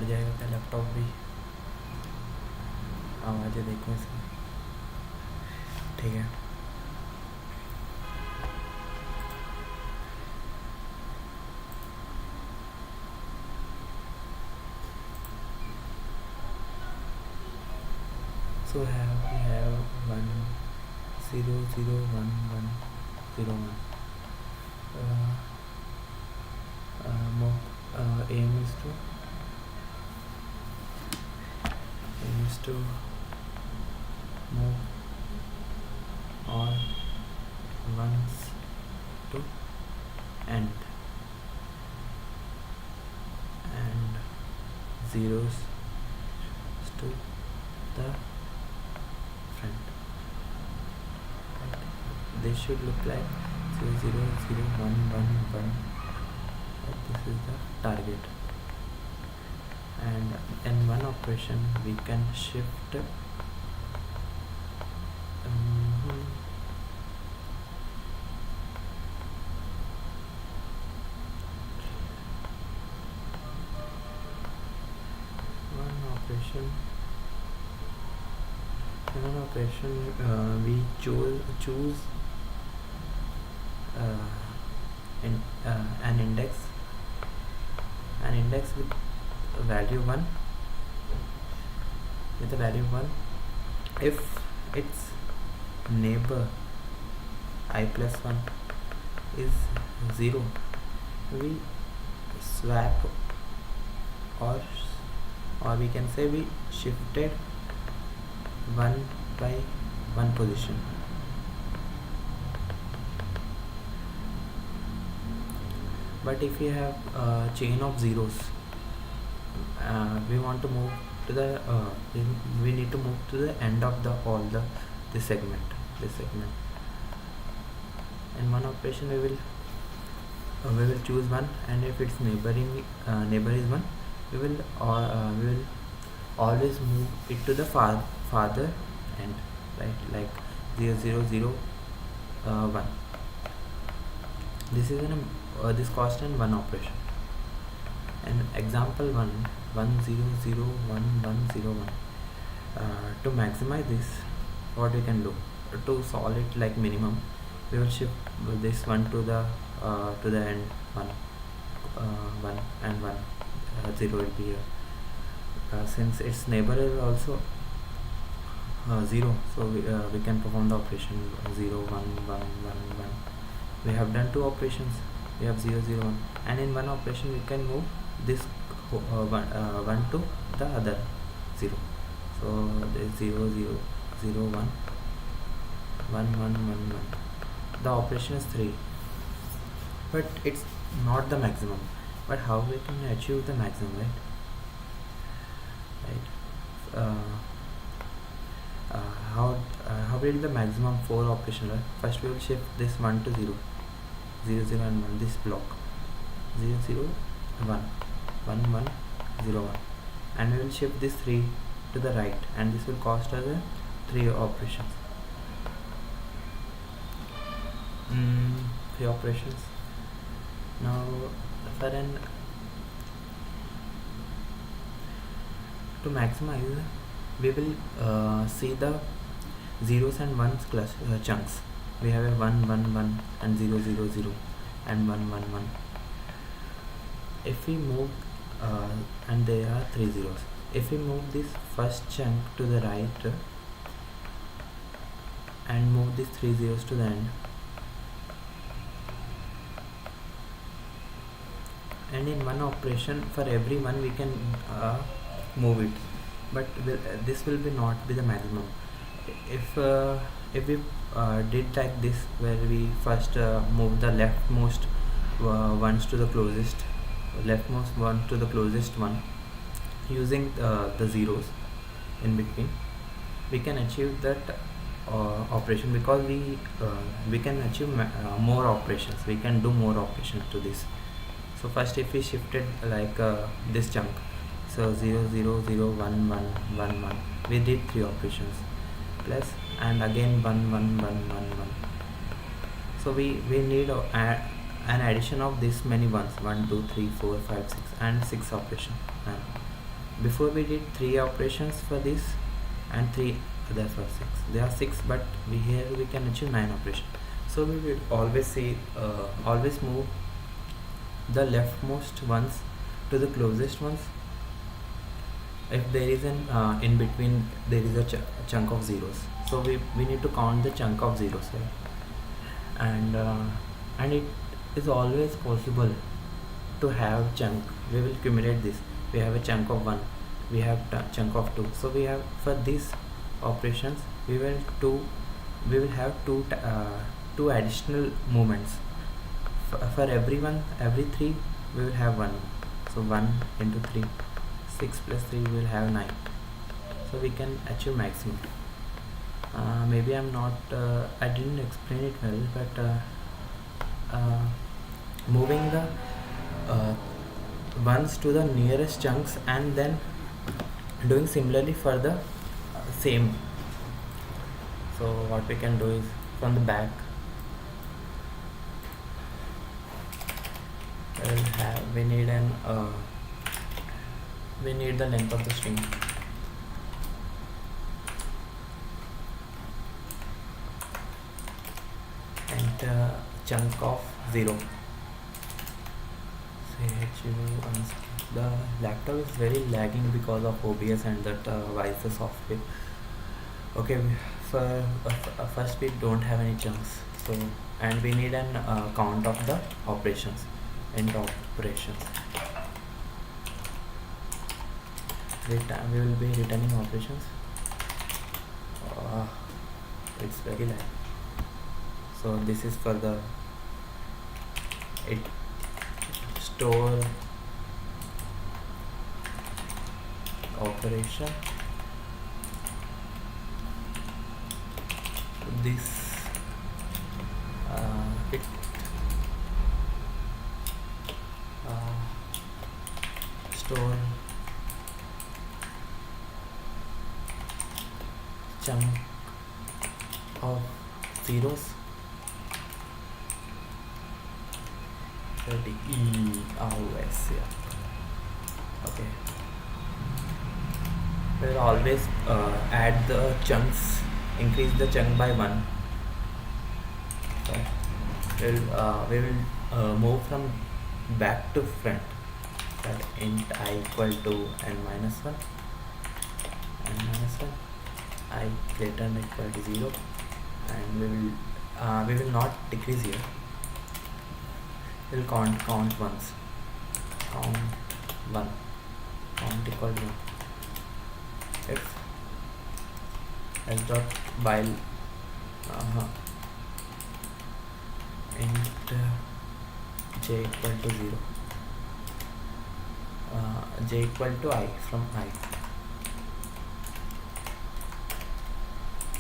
फट जाएगा क्या लैपटॉप भी। आवाज़ें देखो इसकी, ठीक है। So we have 1 0 0 1 1 0 1. Aim is to move all ones to end and zeros to the front. Right. This should look like 0 0 0 1 1 1. Right. This is the target, and in one operation we can shift we choose an index with value 1, if its neighbor I plus 1 is 0, we swap, or we can say we shifted 1 by 1 position. But if we have a chain of zeros, we want to move to the we need to move to the end of this segment. In one operation we will choose 1, and if its neighbor is 1, we will always move it to the farther end, right? Like 0 0 0 1. This is this cost in one operation. And example 1 1 0 0 1 1 0 1. To maximize this, what we can do to solve it like minimum, we will shift this 1 to the end 1 1 and 1 0 will be here. Since its neighbor is also 0, so we can perform the operation 0 1 1 1 1. We have done 2 operations. We have 0 0 1, and in one operation we can move this 1 to the other 0. So there is 0 0 0 1 1 1 1 1. The operation is 3, but it's not the maximum. But how we can achieve the maximum, right? How will the maximum 4 operation, right? First we will shift this 1 to 0 0 0 and 1, this block 0 0 1 1 1 0 1, and we will shift this 3 to the right, and this will cost us 3 operations. 3 operations. Now to maximize, we will see the zeros and ones chunks. We have a 1 1 1 and 0 0 0 and 1 1 1. If we move and there are 3 zeros, if we move this first chunk to the right and move these 3 zeros to the end, and in one operation for every one we can move it, but this will be not be the maximum. If we did like this, where we first move the leftmost ones to the closest one using the zeros in between, we can achieve that operation, because we can achieve more operations. We can do more operations to this. So first, if we shifted like this chunk, so 0 0 0 1 1 1 1, we did 3 operations, plus and again 1 1 1 1 1. So we need an addition of this many ones, 1 2 3 4 5 6 and 6 operation. before we did 3 operations for this and 3 other for 6. There are 6, but here we can achieve 9 operations. So we will always see always move the leftmost ones to the closest ones. If there is an in between, there is a chunk of zeros, so we need to count the chunk of zeros, right? And it is always possible to have chunk. We will accumulate this. We have a chunk of 1, we have chunk of 2, so we have, for these operations we will have two additional movements. For every 3 we will have 1, so 1 into 3, 6 plus 3 we will have 9, so we can achieve maximum. Maybe I'm not I didn't explain it well, but moving the ones to the nearest chunks and then doing similarly for the same. So what we can do is, from the back we need the length of the string, and chunk of 0. The laptop is very lagging because of OBS and that Visa software. Okay, first we don't have any chunks, so, and we need an count of the operations, end operations. We will be returning operations. It's very lag. So this is for the store operation. This store chunk of zeros, 30 EOS. Yeah. Okay. We'll always add the chunks, increase the chunk by 1. Okay. We will move from back to front. That int I equal to n minus 1, I greater than or equal to 0, and we will not decrease here. We'll count once. Count 1. Count equal to 1. If s dot while int j equal to 0, j equal to I, from I,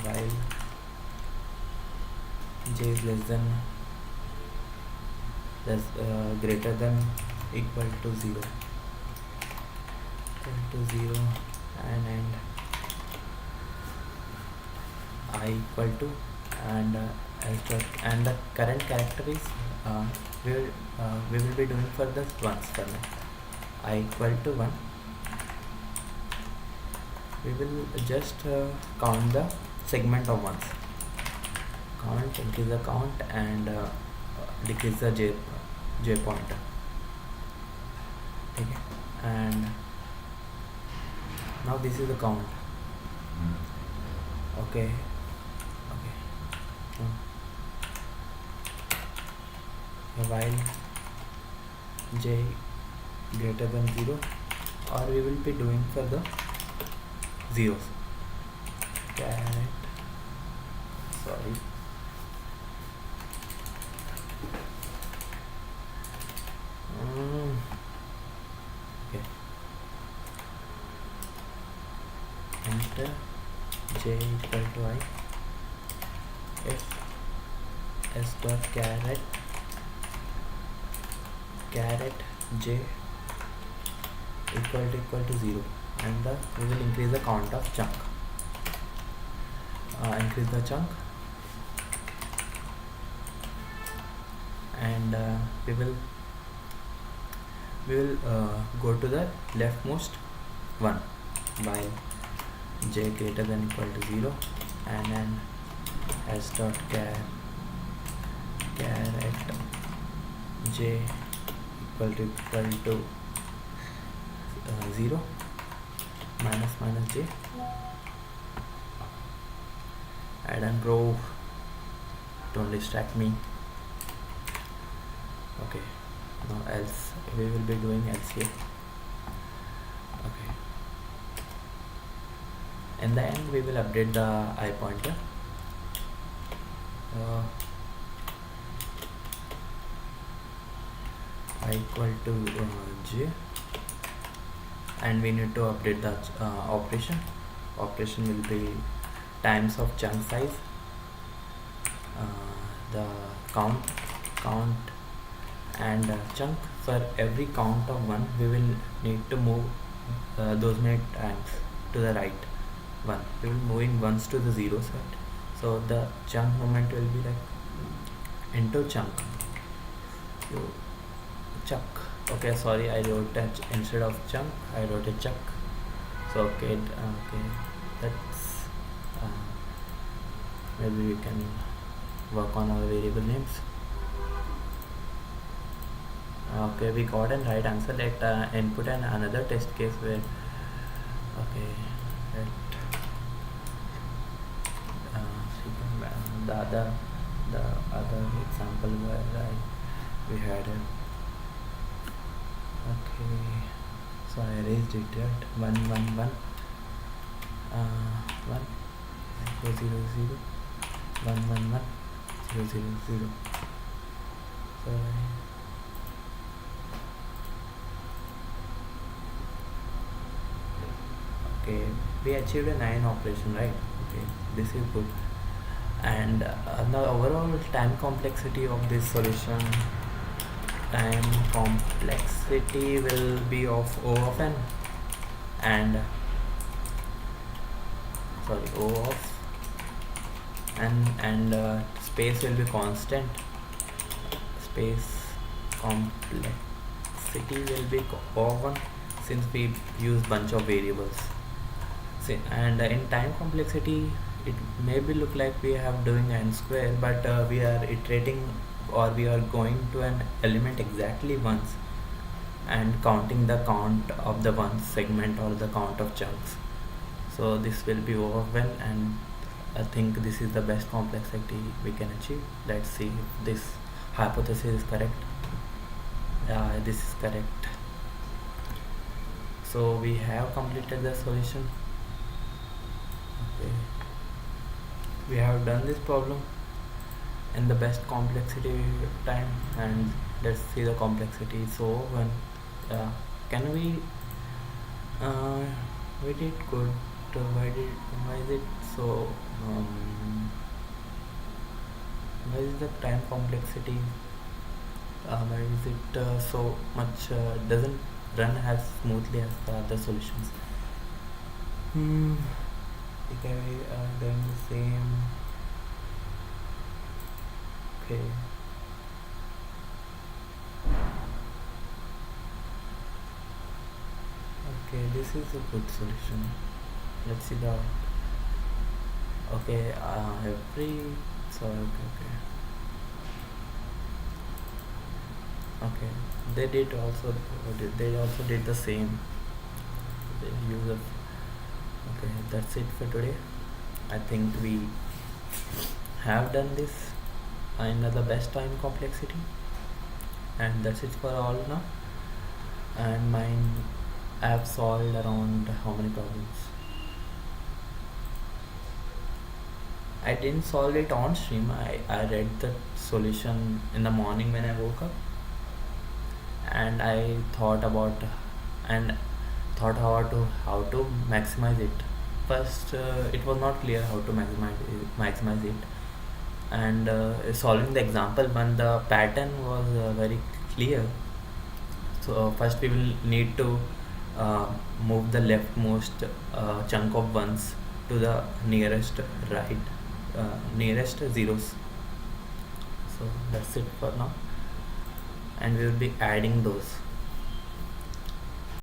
while j is greater than equal to 0, and I equal to, and s dot, and the current character is we will be doing for the ones for now. I equal to 1. We will just count the segment of ones. Count, increase the count, and decrease the j pointer. Okay, and now this is the count. Okay. While j greater than 0, or we will be doing for the zeros. Sorry. Okay. Enter j equal to I. If s dot caret j equal to 0, and we will increase the count of chunk. Increase the chunk, and we will go to the leftmost 1 while j greater than equal to 0, and then s dot char at j equal to 0 minus j. Add and row, don't distract me. Okay, now else, we will be doing else here. Okay, in the end we will update the I pointer. I equal to j, and we need to update the operation. Operation will be times of chunk size, the count and chunk. For every count of 1 we will need to move those many times to the right 1. We will moving once to the 0 side, so the chunk movement will be like into chunk. So chuck, okay, sorry, I wrote that instead of chunk I wrote a chuck. So okay, that's maybe we can work on our variable names. Okay, we got a right answer. Let input and another test case where, okay, the other example where we had a, okay, so I erased it, right? 1 1 1 1 0 0 0 1 1 1 0 0 0. Sorry. Okay, we achieved a 9 operation, right? Okay, this is good. And the overall time complexity of this solution, time complexity will be of O of n, and sorry, O of n, and space will be constant. Space complexity will be O of 1, since we use bunch of variables. And in time complexity it may be look like we have doing n square, but we are iterating, or we are going to an element exactly once and counting the count of the one segment or the count of chunks. So this will be O of n, and I think this is the best complexity we can achieve. Let's see if this hypothesis is correct. This is correct. So we have completed the solution. Okay, we have done this problem in the best complexity time, and let's see the complexity. So when can we did good. Why is it so why is the time complexity, why is it so much doesn't run as smoothly as the other solutions? Okay, we are doing the same. Okay, okay, this is a good solution. Let's see the, okay, okay, they also did the same. They use of, okay, that's it for today. I think we have done this in the best time complexity, and that's it for all now. And mine, I have solved around how many problems? I didn't solve it on stream. I read the solution in the morning when I woke up, and I thought about how to maximize it. First, it was not clear how to maximize it, and solving the example when the pattern was very clear. So first we will need to move the leftmost chunk of ones to the nearest nearest zeros. So that's it for now, and we will be adding those.